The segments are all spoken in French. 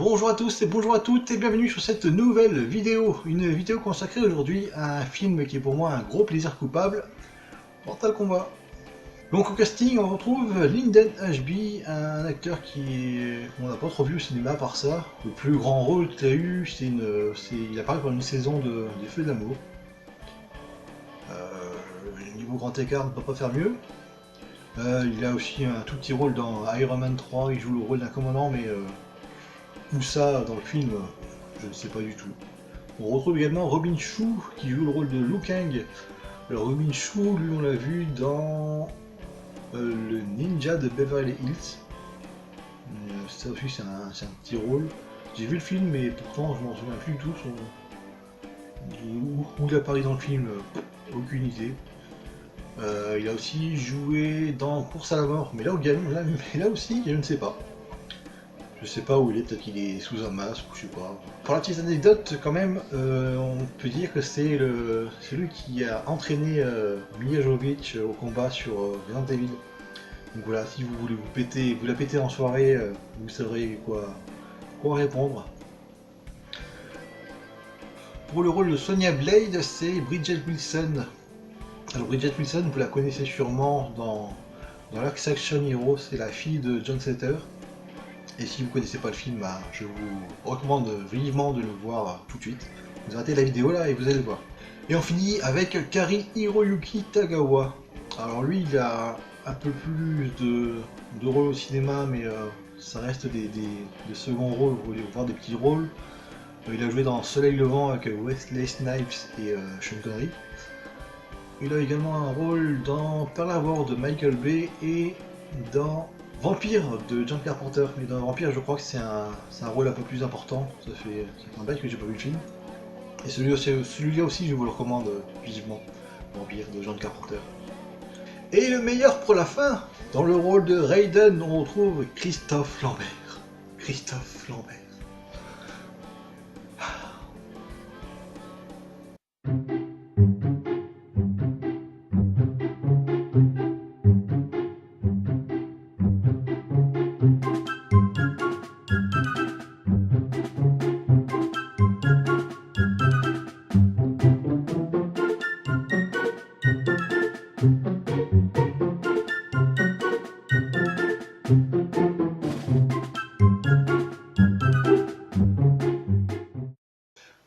Bonjour à tous et bonjour à toutes et bienvenue sur cette nouvelle vidéo. Une vidéo consacrée aujourd'hui à un film qui est pour moi un gros plaisir coupable, Mortal Kombat. Donc au casting on retrouve Lyndon Ashby, un acteur qu'on n'a pas trop vu au cinéma par ça. Le plus grand rôle qu'il a eu, il apparaît pendant une saison des Feux de l'amour. Niveau grand écart, on ne peut pas faire mieux. Il a aussi un tout petit rôle dans Iron Man 3, il joue le rôle d'un commandant, mais où ça dans le film, je ne sais pas du tout. On retrouve également Robin Shou qui joue le rôle de Liu Kang. Alors Robin Shou, lui on l'a vu dans le Ninja de Beverly Hills. Ça aussi c'est un petit rôle. J'ai vu le film mais pourtant je m'en souviens plus du tout. Où il apparaît dans le film, aucune idée. Il a aussi joué dans Course à la mort, mais là aussi je ne sais pas. Je sais pas où il est, peut-être qu'il est sous un masque, ou je sais pas. Pour la petite anecdote, quand même, on peut dire que c'est lui qui a entraîné Milla Jovovich au combat sur Resident Evil. Donc voilà, si vous voulez vous la péter en soirée, vous saurez quoi répondre. Pour le rôle de Sonya Blade, c'est Bridget Wilson. Alors Bridget Wilson, vous la connaissez sûrement dans Last Action Hero, c'est la fille de John Setter. Et si vous ne connaissez pas le film, bah, je vous recommande vivement de le voir tout de suite. Vous arrêtez la vidéo là et vous allez le voir. Et on finit avec Kari Hiroyuki Tagawa. Alors lui, il a un peu plus de rôles au cinéma, mais ça reste des seconds rôles, vous voulez voir des petits rôles. Il a joué dans Soleil Levant avec Wesley Snipes et Sean Connery. Il a également un rôle dans Pearl Harbor de Michael Bay et dans Vampire de John Carpenter. Mais dans Vampire, je crois que c'est un rôle un peu plus important. Ça fait un bail que j'ai pas vu le film. Et celui-là aussi, je vous le recommande vivement. Vampire de John Carpenter. Et le meilleur pour la fin, dans le rôle de Raiden, on retrouve Christophe Lambert. Christophe Lambert.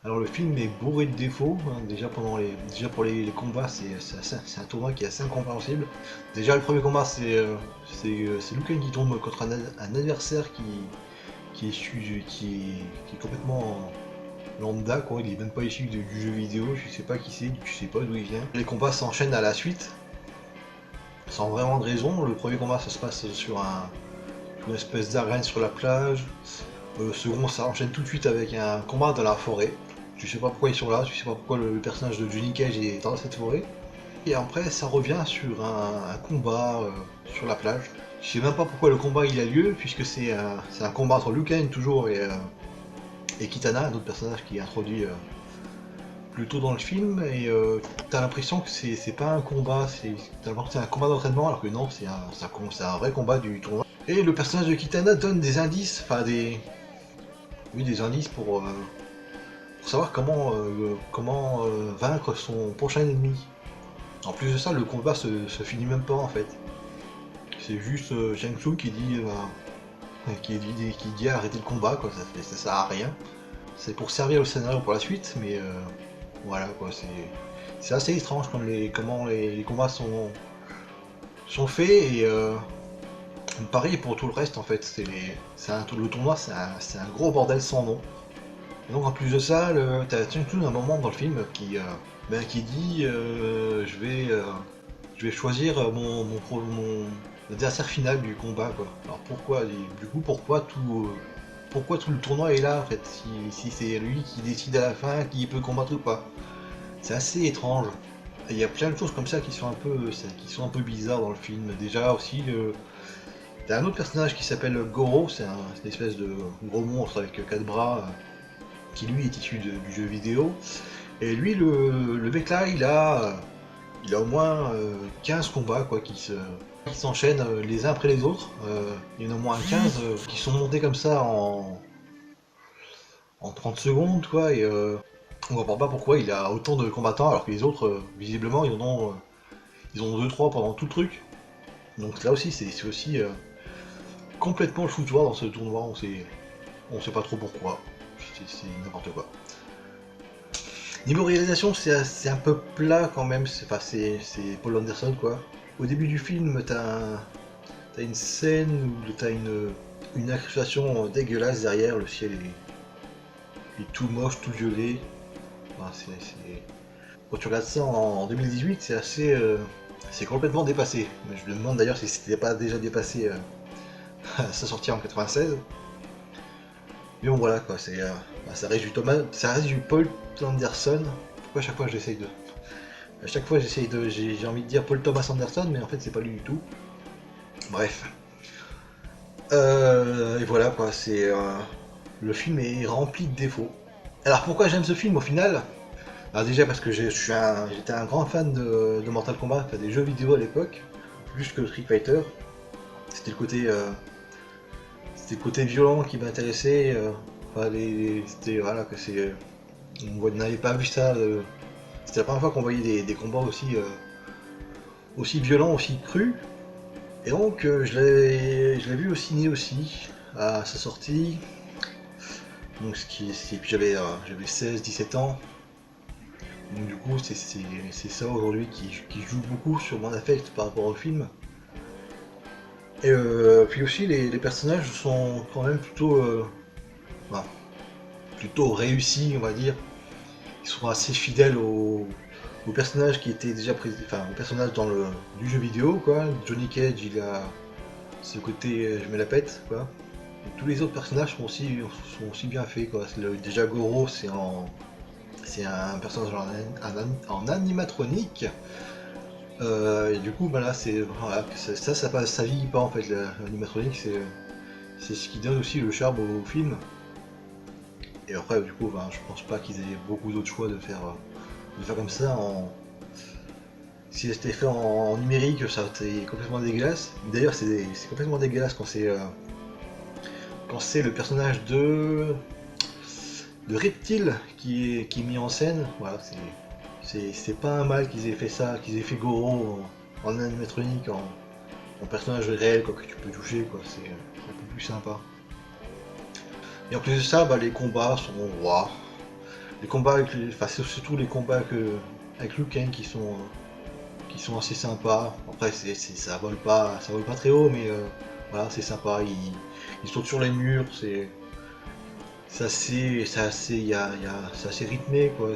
Alors le film est bourré de défauts, hein. Déjà pour les combats, c'est un tournoi qui est assez incompréhensible. Déjà le premier combat, c'est Liu Kang qui tombe contre un adversaire qui est complètement lambda, quoi. Il est même pas issu du jeu vidéo, je sais pas qui c'est, je sais pas d'où il vient. Les combats s'enchaînent à la suite, sans vraiment de raison. Le premier combat ça se passe sur une espèce d'arène sur la plage. Le second ça enchaîne tout de suite avec un combat dans la forêt. Je sais pas pourquoi ils sont là, je sais pas pourquoi le personnage de Johnny Cage est dans cette forêt. Et après ça revient sur un combat sur la plage. Je sais même pas pourquoi le combat il a lieu, puisque c'est un combat entre Liu Kang toujours et Kitana, un autre personnage qui est introduit plus tôt dans le film. Et t'as l'impression que c'est pas un combat, t'as l'impression que c'est un combat d'entraînement, alors que non, c'est un vrai combat du tournoi. Et le personnage de Kitana donne des indices, enfin des indices pour savoir comment vaincre son prochain ennemi. En plus de ça, le combat se finit même pas en fait. C'est juste Shang Tsung qui dit arrêter le combat, quoi. Ça sert à rien. C'est pour servir le scénario pour la suite, mais voilà quoi. C'est assez étrange comment les combats sont faits et pareil pour tout le reste en fait. Le tournoi, c'est un gros bordel sans nom. Et donc en plus de ça, t'as tout un moment dans le film qui dit je vais choisir mon adversaire final du combat, quoi. Alors pourquoi tout le tournoi est là en fait, si c'est lui qui décide à la fin qui peut combattre ou pas. C'est assez étrange. Et il y a plein de choses comme ça qui sont un peu bizarres dans le film. Déjà aussi t'as un autre personnage qui s'appelle Goro, c'est une espèce de gros monstre avec 4 bras. Qui lui est issu du jeu vidéo. Et lui, le mec là, il a au moins 15 combats quoi, qui s'enchaînent les uns après les autres. Il y en a au moins 15 qui sont montés comme ça en 30 secondes, quoi, et on comprend pas pourquoi il a autant de combattants alors que les autres, visiblement, ils ont 2-3 pendant tout le truc. Donc là aussi, c'est aussi complètement le foutoir dans ce tournoi, on sait pas trop pourquoi, c'est n'importe quoi. Niveau réalisation, c'est un peu plat quand même, c'est Paul Anderson quoi. Au début du film, t'as une scène où t'as une incrustation dégueulasse derrière, le ciel est tout moche, tout violet. Enfin, quand tu regardes ça en 2018, c'est assez. C'est complètement dépassé. Je me demande d'ailleurs si c'était pas déjà dépassé à sa sortie en 96. Mais bon voilà quoi, ça reste ça reste du Paul Anderson. Pourquoi à chaque fois j'essaye de. À chaque fois j'ai envie de dire Paul Thomas Anderson, mais en fait c'est pas lui du tout. Bref. Et voilà quoi, le film est rempli de défauts. Alors pourquoi j'aime ce film au final? Alors déjà parce que j'étais un grand fan de Mortal Kombat, enfin, des jeux vidéo à l'époque, plus que Street Fighter. C'était le côté violent qui m'intéressait. Enfin, c'était voilà que on n'avait pas vu ça. C'était la première fois qu'on voyait des combats aussi violents, aussi crus. Et donc je l'ai vu au ciné aussi à sa sortie. Donc puis j'avais 16-17 ans. Donc du coup c'est ça aujourd'hui qui joue beaucoup sur mon affect par rapport au film. Et puis aussi les personnages sont quand même bah, plutôt réussis on va dire. Ils sont assez fidèles aux personnages qui étaient déjà enfin aux personnages du jeu vidéo quoi. Johnny Cage il a ce côté je me la pète quoi. Et tous les autres personnages sont aussi bien faits quoi. Déjà Goro c'est un personnage en animatronique. Et du coup, bah là, voilà, ça vieillit pas en fait. L'animatronique, c'est ce qui donne aussi le charme au film. Et après, du coup, bah, je pense pas qu'ils aient beaucoup d'autres choix de faire comme ça. Si c'était fait en numérique, ça aurait été complètement dégueulasse. D'ailleurs, c'est complètement dégueulasse quand c'est le personnage de Reptile qui est mis en scène. Voilà, c'est pas un mal qu'ils aient fait ça, qu'ils aient fait Goro en animatronique, en personnage réel quoi, que tu peux toucher, quoi. C'est un peu plus sympa. Et en plus de ça, bah, les combats sont waouh. Les combats enfin, c'est surtout les combats avec Liu Kang qui sont assez sympas. Après, ça vole pas très haut, mais voilà, c'est sympa. Ils sautent sur les murs, c'est assez rythmé, quoi.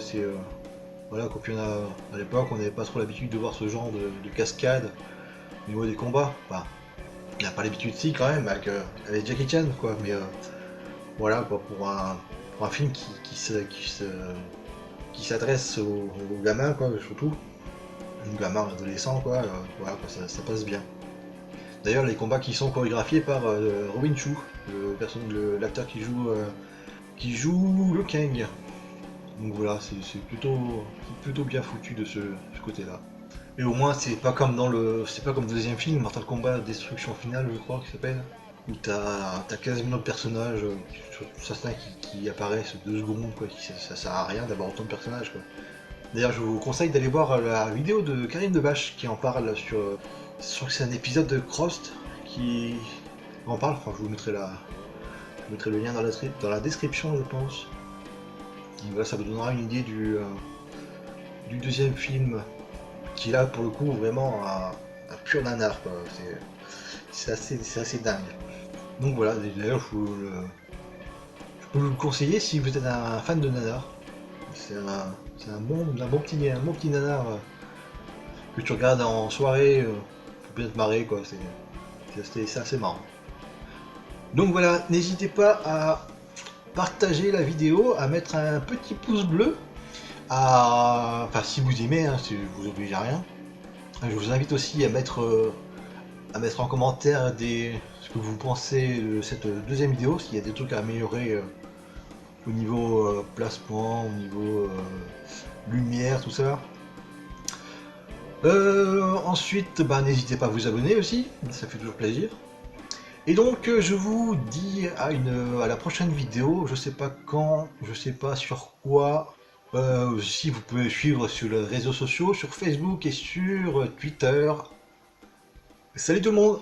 Voilà, quand puis à l'époque, on n'avait pas trop l'habitude de voir ce genre de cascade au niveau des combats. Enfin, on n'a pas l'habitude si quand même avec Jackie Chan, quoi. Mais voilà, quoi, pour un film qui s'adresse aux gamins, quoi, surtout, aux gamins adolescents, quoi. Voilà, quoi, ça passe bien. D'ailleurs, les combats qui sont chorégraphiés par Robin Chu, l'acteur qui joue le Kang. Donc voilà, c'est plutôt bien foutu de ce côté-là. Et au moins c'est pas comme le deuxième film, Mortal Kombat Destruction Finale, je crois qu'il s'appelle, où t'as quasiment de personnages, certains qui apparaissent 2 secondes, quoi, ça sert à rien d'avoir autant de personnages, quoi. D'ailleurs, je vous conseille d'aller voir la vidéo de Karim Debache qui en parle je crois que c'est un épisode de Crost qui en parle, enfin je vous mettrai le lien dans la description, je pense. Et voilà, ça vous donnera une idée du deuxième film, qui là pour le coup vraiment un pur nanar, quoi. C'est assez dingue. Donc voilà, d'ailleurs je peux vous le conseiller si vous êtes un fan de nanar. C'est un bon petit nanar que tu regardes en soirée pour bien te marrer, quoi. C'est assez marrant. Donc voilà, n'hésitez pas à partager la vidéo, à mettre un petit pouce bleu, enfin si vous aimez, hein, si vous oblige à rien. Je vous invite aussi à mettre en commentaire ce que vous pensez de cette deuxième vidéo, s'il y a des trucs à améliorer au niveau placement, au niveau lumière, tout ça. Ensuite, bah, n'hésitez pas à vous abonner aussi, ça fait toujours plaisir. Et donc je vous dis à la prochaine vidéo, je sais pas quand, je sais pas sur quoi. Si vous pouvez suivre sur les réseaux sociaux, sur Facebook et sur Twitter. Salut tout le monde!